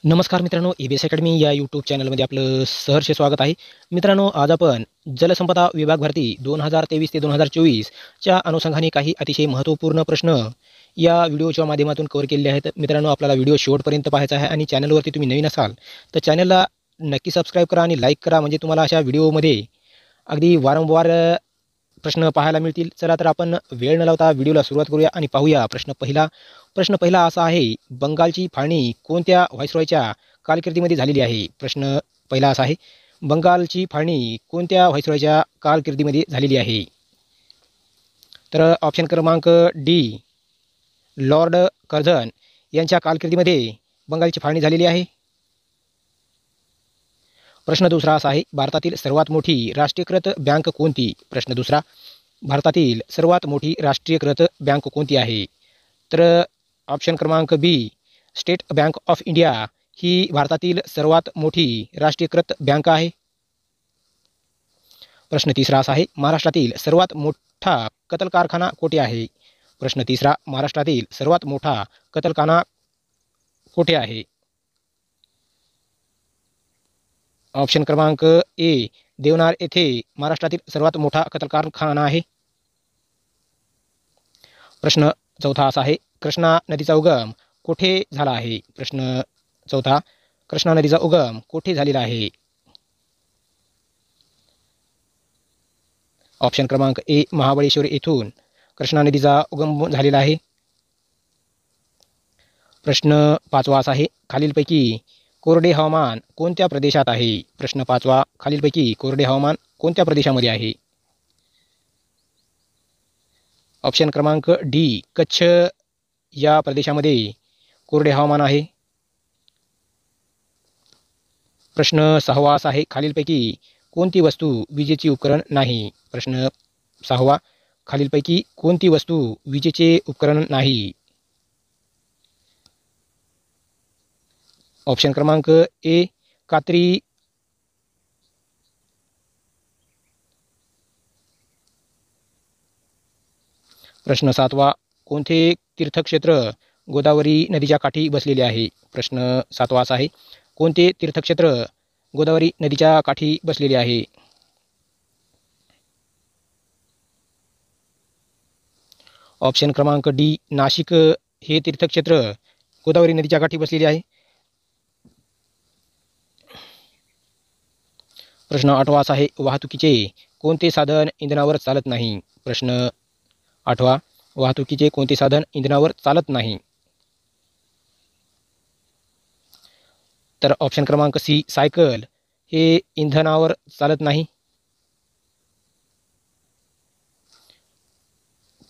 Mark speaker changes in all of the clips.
Speaker 1: नमस्कार मित्रांनो, EBS academy या यूट्यूब चॅनलमध्ये आपलं सहर्ष स्वागत आहे. मित्रांनो, आज आपण जलसंपदा विभाग भरती 2023 ते 2024 च्या अनुषंगाने काही अतिशय महत्त्वपूर्ण प्रश्न या व्हिडिओच्या माध्यमातून कव्हर केलेले आहेत. मित्रांनो, आपल्याला व्हिडिओ शेवटपर्यंत पाहायचा आहे आणि चॅनलवरती तुम्ही नवीन असाल तर चॅनलला नक्की सबस्क्राईब करा आणि लाईक करा, म्हणजे तुम्हाला अशा व्हिडिओमध्ये अगदी वारंवार प्रश्न पाहायला मिळतील. चला तर आपण वेळ न लावता व्हिडिओला सुरुवात करूया आणि पाहूया प्रश्न पहिला असा आहे, बंगालची फाळणी कोणत्या व्हाईसरॉयच्या कारकिर्दीमध्ये झालेली आहे? प्रश्न पहिला असा आहे, बंगालची फाळणी कोणत्या व्हाईसरॉयच्या कारकिर्दीमध्ये झालेली आहे? तर ऑप्शन क्रमांक डी, लॉर्ड कर्झन यांच्या कारकिर्दीमध्ये बंगालची फाळणी झालेली आहे. प्रश्न दुसरा असा आहे, भारतातील सर्वात मोठी राष्ट्रीयकृत बँक कोणती? प्रश्न दुसरा, भारतातील सर्वात मोठी राष्ट्रीयकृत बँक कोणती आहे? तर ऑप्शन क्रमांक बी, स्टेट बँक ऑफ इंडिया ही भारतातील सर्वात मोठी राष्ट्रीयकृत बँक आहे. प्रश्न तिसरा असा आहे, महाराष्ट्रातील सर्वात मोठा कतल कारखाना कोठे आहे? प्रश्न तिसरा, महाराष्ट्रातील सर्वात मोठा कतलखाना कोठे आहे? ऑप्शन क्रमांक ए, देवनार येथे महाराष्ट्रातील सर्वात मोठा कतल कारखाना आहे. प्रश्न चौथा असा आहे, कृष्णा नदीचा उगम कोठे झाला आहे? प्रश्न चौथा, कृष्णा नदीचा उगम कोठे झालेला आहे? ऑप्शन क्रमांक ए, महाबळेश्वर येथून कृष्णा नदीचा उगम झालेला आहे. प्रश्न पाचवा असा आहे, खालीलपैकी कोरडे हवामान कोणत्या प्रदेशात आहे? प्रश्न पाचवा, खालीलपैकी कोरडे हवामान कोणत्या प्रदेशामध्ये आहे? ऑप्शन क्रमांक डी, कच्छ या प्रदेशामध्ये कोरडे हवामान आहे. प्रश्न सहावा असा आहे, खालीलपैकी कोणती वस्तू विजेची उपकरण नाही? प्रश्न सहावा, खालीलपैकी कोणती वस्तू विजेचे उपकरण नाही? ऑप्शन क्रमांक ए, कात्री. प्रश्न सातवा, कोणते तीर्थक्षेत्र गोदावरी नदीच्या काठी बसलेले आहे? प्रश्न सातवा असा आहे, कोणते तीर्थक्षेत्र गोदावरी नदीच्या काठी बसलेले आहे? ऑप्शन क्रमांक डी, नाशिक हे तीर्थक्षेत्र गोदावरी नदीच्या काठी बसलेले आहे. प्रश्न आठवा असा आहे, वाहतुकीचे कोणते साधन इंधनावर चालत नाही? प्रश्न आठवा, वाहतुकीचे कोणते साधन इंधनावर चालत नाही? तर ऑप्शन क्रमांक सी, सायकल हे इंधनावर चालत नाही.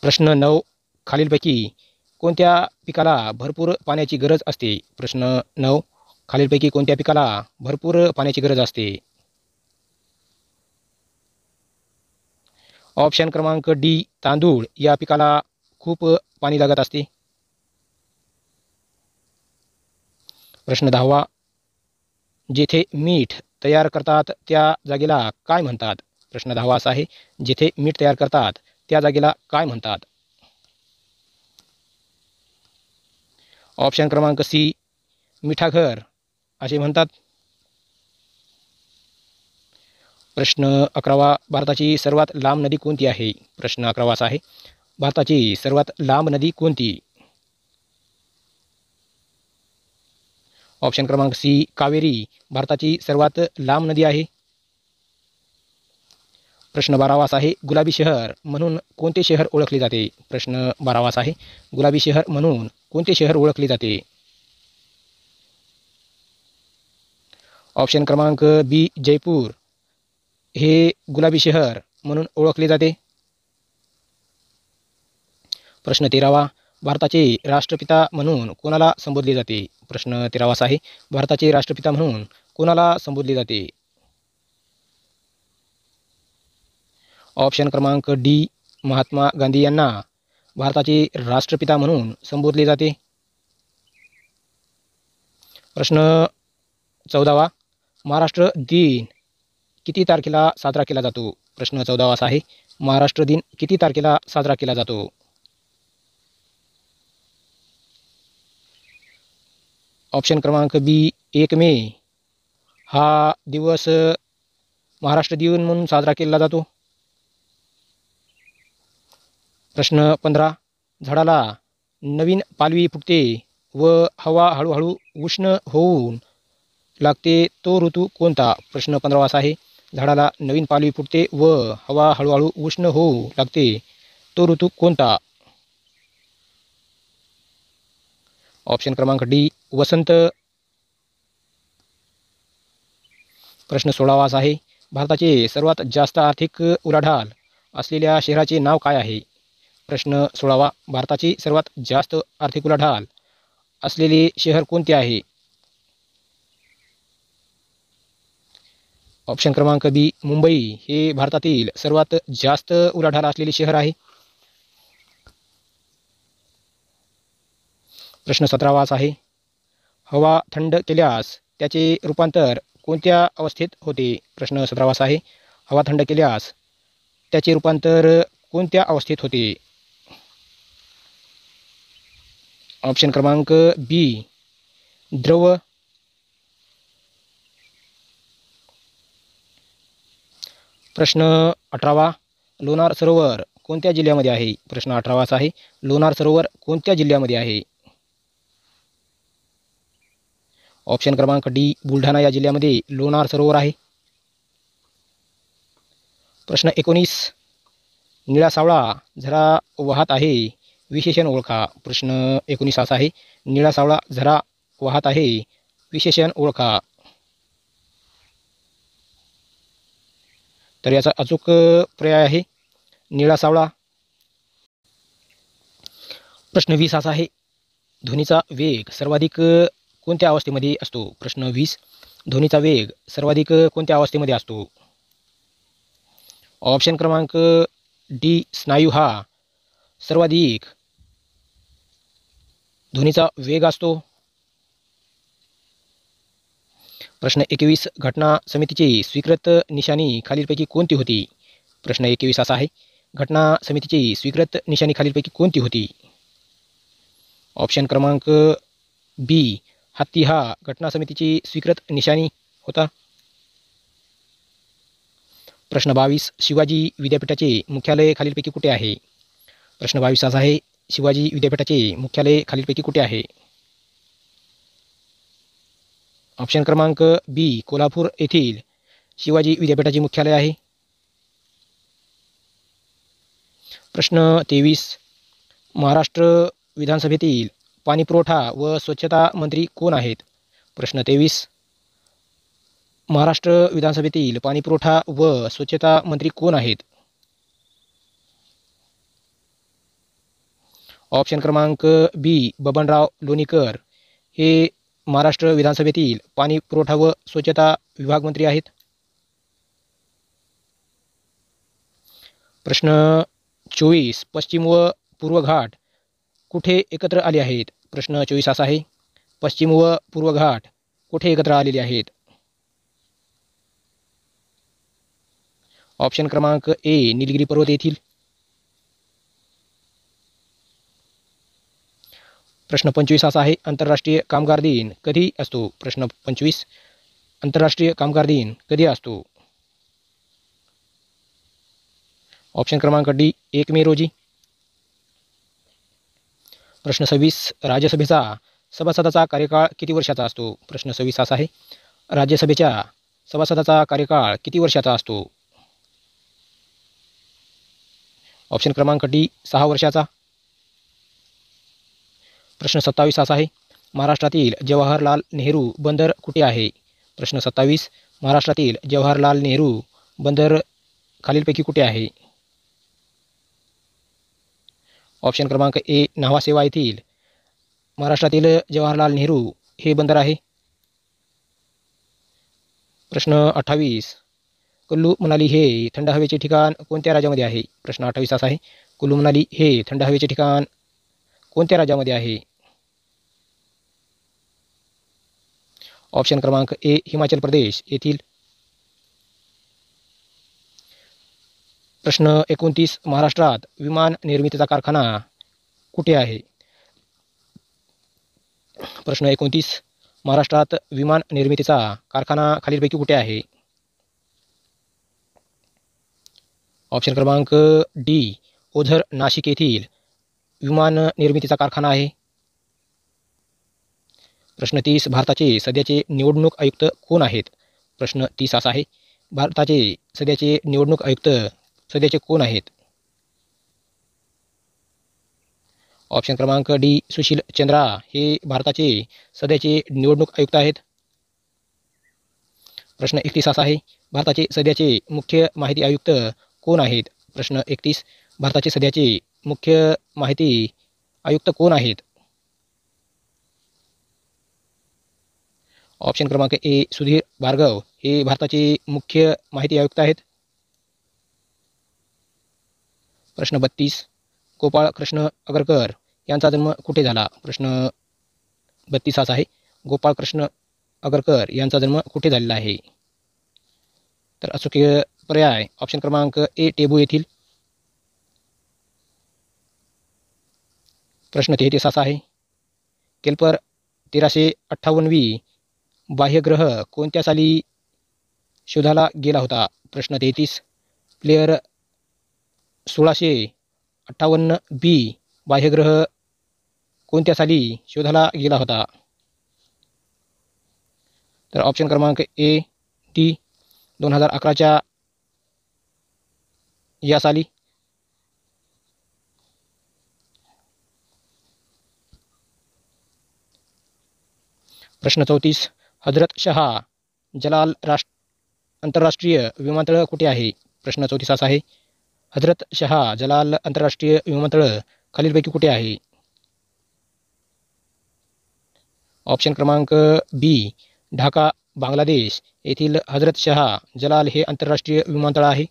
Speaker 1: प्रश्न 9, खालीलपैकी कोणत्या पिकाला भरपूर पाण्याची गरज असते? प्रश्न 9, खालीलपैकी कोणत्या पिकाला भरपूर पाण्याची गरज असते? ऑप्शन क्रमांक डी, तांदूळ या पिकाला खूप पाणी लागत असते. प्रश्न 10वा, जेथे मीठ तयार करतात त्या जागेला काय म्हणतात? प्रश्न 10वा असा आहे, जेथे मीठ तयार करतात त्या जागेला काय म्हणतात? ऑप्शन क्रमांक सी, मिठागर असे म्हणतात. प्रश्न 11वा, भारताची सर्वात लांब नदी कोणती आहे? प्रश्न 11वा असा आहे, भारताची सर्वात लांब नदी कोणती? ऑप्शन क्रमांक सी, कावेरी भारताची सर्वात लांब नदी आहे. प्रश्न 12वा असा आहे, गुलाबी शहर म्हणून कोणते शहर ओळखले जाते? प्रश्न 12वा असा आहे, गुलाबी शहर म्हणून कोणते शहर ओळखले जाते? ऑप्शन क्रमांक बी, जयपूर हे गुलाबी शहर म्हणून ओळखले जाते. प्रश्न 13वा, भारताचे राष्ट्रपिता म्हणून कोणाला संबोधले जाते? प्रश्न 13वा असा आहे, भारताचे राष्ट्रपिता म्हणून कोणाला संबोधले जाते? ऑप्शन क्रमांक डी, महात्मा गांधी यांना भारताचे राष्ट्रपिता म्हणून संबोधले जाते. प्रश्न 14वा, महाराष्ट्र दिन किती तारखेला साजरा केला जातो? प्रश्न 14वा असा आहे, महाराष्ट्र दिन किती तारखेला साजरा केला जातो? ऑप्शन क्रमांक बी 1 मे हा दिवस महाराष्ट्र दिन म्हणून साजरा केला जातो. प्रश्न 15. झाडाला नवीन पालवी फुटते व हवा हळूहळू उष्ण होऊन लागते तो ऋतू कोणता? प्रश्न 15 असा आहे. झाडाला नवीन पालवी फुटते व हवा हळूहळू उष्ण होऊ लागते तो ऋतू कोणता? ऑप्शन क्रमांक डी वसंत. प्रश्न 16 असा आहे. भारताचे सर्वात जास्त आर्थिक उलाढाल असलेल्या शहराचे नाव काय आहे? प्रश्न 16. भारताची सर्वात जास्त आर्थिक उलाढाल असलेले शहर कोणते आहे? ऑप्शन क्रमांक बी मुंबई हे भारतातील सर्वात जास्त उलाढाल असलेले शहर आहे. प्रश्न 17 आहे. हवा थंड केल्यास त्याचे रूपांतर कोणत्या अवस्थेत होते? प्रश्न 17 आहे. हवा थंड केल्यास त्याचे रूपांतर कोणत्या अवस्थेत होते? ऑप्शन क्रमांक बी द्रव. प्रश्न 18. लोणार सरोवर कोणत्या जिल्ह्यामध्ये आहे? प्रश्न 18 आहे. लोणार सरोवर कोणत्या जिल्ह्यामध्ये आहे? ऑप्शन क्रमांक डी बुलढाणा या जिल्ह्यामध्ये लोणार सरोवर आहे. प्रश्न 19. निळा सावळा झरा वाहत आहे विशेषण ओळखा. प्रश्न 19 असा आहे. निळा सावळा झरा वाहत आहे विशेषण ओळखा. तर याचा अचूक पर्याय आहे निळा सावळा. प्रश्न 20 असा आहे. ध्वनीचा वेग सर्वाधिक कोणत्या अवस्थेमध्ये असतो? प्रश्न 20. ध्वनीचा वेग सर्वाधिक कोणत्या अवस्थेमध्ये असतो? ऑप्शन क्रमांक डी स्नायू हा सर्वाधिक ध्वनीचा वेग असतो. प्रश्न 21. घटना समितीची स्वीकृत निशाणी खालीलपैकी कोणती होती? प्रश्न 21 असा आहे. घटना समितीची स्वीकृत निशाणी खालीलपैकी कोणती होती? ऑप्शन क्रमांक बी हत्ती हा घटना समितीची स्वीकृत निशाणी होता. प्रश्न 22. शिवाजी विद्यापीठाचे मुख्यालय खालीलपैकी कुठे आहे? प्रश्न 22 असा आहे. शिवाजी विद्यापीठाचे मुख्यालय खालीलपैकी कुठे आहे? ऑप्शन क्रमांक बी कोल्हापूर येथील शिवाजी विद्यापीठाचे मुख्यालय आहे. प्रश्न 23. महाराष्ट्र विधानसभेतील पाणीपुरवठा व स्वच्छता मंत्री कोण आहेत? प्रश्न 23. महाराष्ट्र विधानसभेतील पाणीपुरवठा व स्वच्छता मंत्री कोण आहेत? ऑप्शन क्रमांक बी बबनराव लोणीकर हे महाराष्ट्र विधानसभेतील पाणी पुरवठा व स्वच्छता विभाग मंत्री आहेत. प्रश्न 24. पश्चिम व पूर्व घाट कुठे एकत्र आले आहेत? प्रश्न 24 असा आहे. पश्चिम व पूर्व घाट कुठे एकत्र आलेले आहेत? ऑप्शन क्रमांक ए निलगिरी पर्वत येथील. प्रश्न 25 असा आहे. आंतरराष्ट्रीय कामगार दिन कधी असतो? प्रश्न 25. आंतरराष्ट्रीय कामगार दिन कधी असतो? ऑप्शन क्रमांक डी 1 मे रोजी. प्रश्न 26. राज्यसभेचा सभासदाचा कार्यकाळ किती वर्षाचा असतो? प्रश्न 26 असा आहे. राज्यसभेच्या सभासदाचा कार्यकाळ किती वर्षाचा असतो? ऑप्शन क्रमांक डी 6 वर्षाचा. प्रश्न 27 असा आहे. महाराष्ट्रातील जवाहरलाल नेहरू बंदर कुठे आहे? प्रश्न 27. महाराष्ट्रातील जवाहरलाल नेहरू बंदर खालीलपैकी कुठे आहे? ऑप्शन क्रमांक ए न्हावासेवा येथील महाराष्ट्रातील जवाहरलाल नेहरू हे बंदर आहे. प्रश्न 28. कुल्लू मनाली हे थंड हवेचे ठिकाण कोणत्या राज्यामध्ये आहे? प्रश्न 28 असा आहे. कुल्लू मनाली हे थंड हवेचे ठिकाण कोणत्या राज्यामध्ये आहे? ऑप्शन क्रमांक ए हिमाचल प्रदेश येथील. प्रश्न 29. महाराष्ट्रात विमान निर्मितीचा कारखाना कुठे आहे? प्रश्न 29. महाराष्ट्रात विमान निर्मितीचा कारखाना खालीलपैकी कुठे आहे? ऑप्शन क्रमांक डी, ओझर नाशिक येथील विमान निर्मितीचा कारखाना आहे. प्रश्न 30, भारताचे सध्याचे निवडणूक आयुक्त कोण आहेत? प्रश्न 30 असा आहे, भारताचे सध्याचे निवडणूक आयुक्त सध्याचे कोण आहेत? ऑप्शन क्रमांक डी, सुशील चंद्रा हे भारताचे सध्याचे निवडणूक आयुक्त आहेत. प्रश्न 31 असा आहे, भारताचे सध्याचे मुख्य माहिती आयुक्त कोण आहेत? प्रश्न 31, भारताचे सध्याचे मुख्य माहिती आयुक्त कोण आहेत? ऑप्शन क्रमांक ए, सुधीर भार्गव हे भारताचे मुख्य माहिती आयुक्त आहेत. प्रश्न 32, गोपाळ कृष्ण अगरकर यांचा जन्म कुठे झाला? प्रश्न 32 असा आहे, गोपाळ कृष्ण अगरकर यांचा जन्म कुठे झालेला आहे? तर अचूक पर्याय ऑप्शन क्रमांक ए, टेबू येथील. प्रश्न 33 असा आहे, केल्पर 1358वी बाह्यग्रह कोणत्या साली शोधाला गेला होता? प्रश्न 33, प्लेयर 1658 बाह्यग्रह कोणत्या साली शोधाला गेला होता? तर ऑप्शन क्रमांक ए, डी, 2011च्या या साली. प्रश्न 34, हजरत शाह जलाल आंतरराष्ट्रीय विमानतळ कुठे आहे? प्रश्न 34 असा आहे, हजरत शाह जलाल आंतरराष्ट्रीय विमानतळ खालीलपैकी कुठे आहे? ऑप्शन क्रमांक बी, ढाका बांगलादेश येथील हजरत शाह जलाल हे आंतरराष्ट्रीय विमानतळ आहे.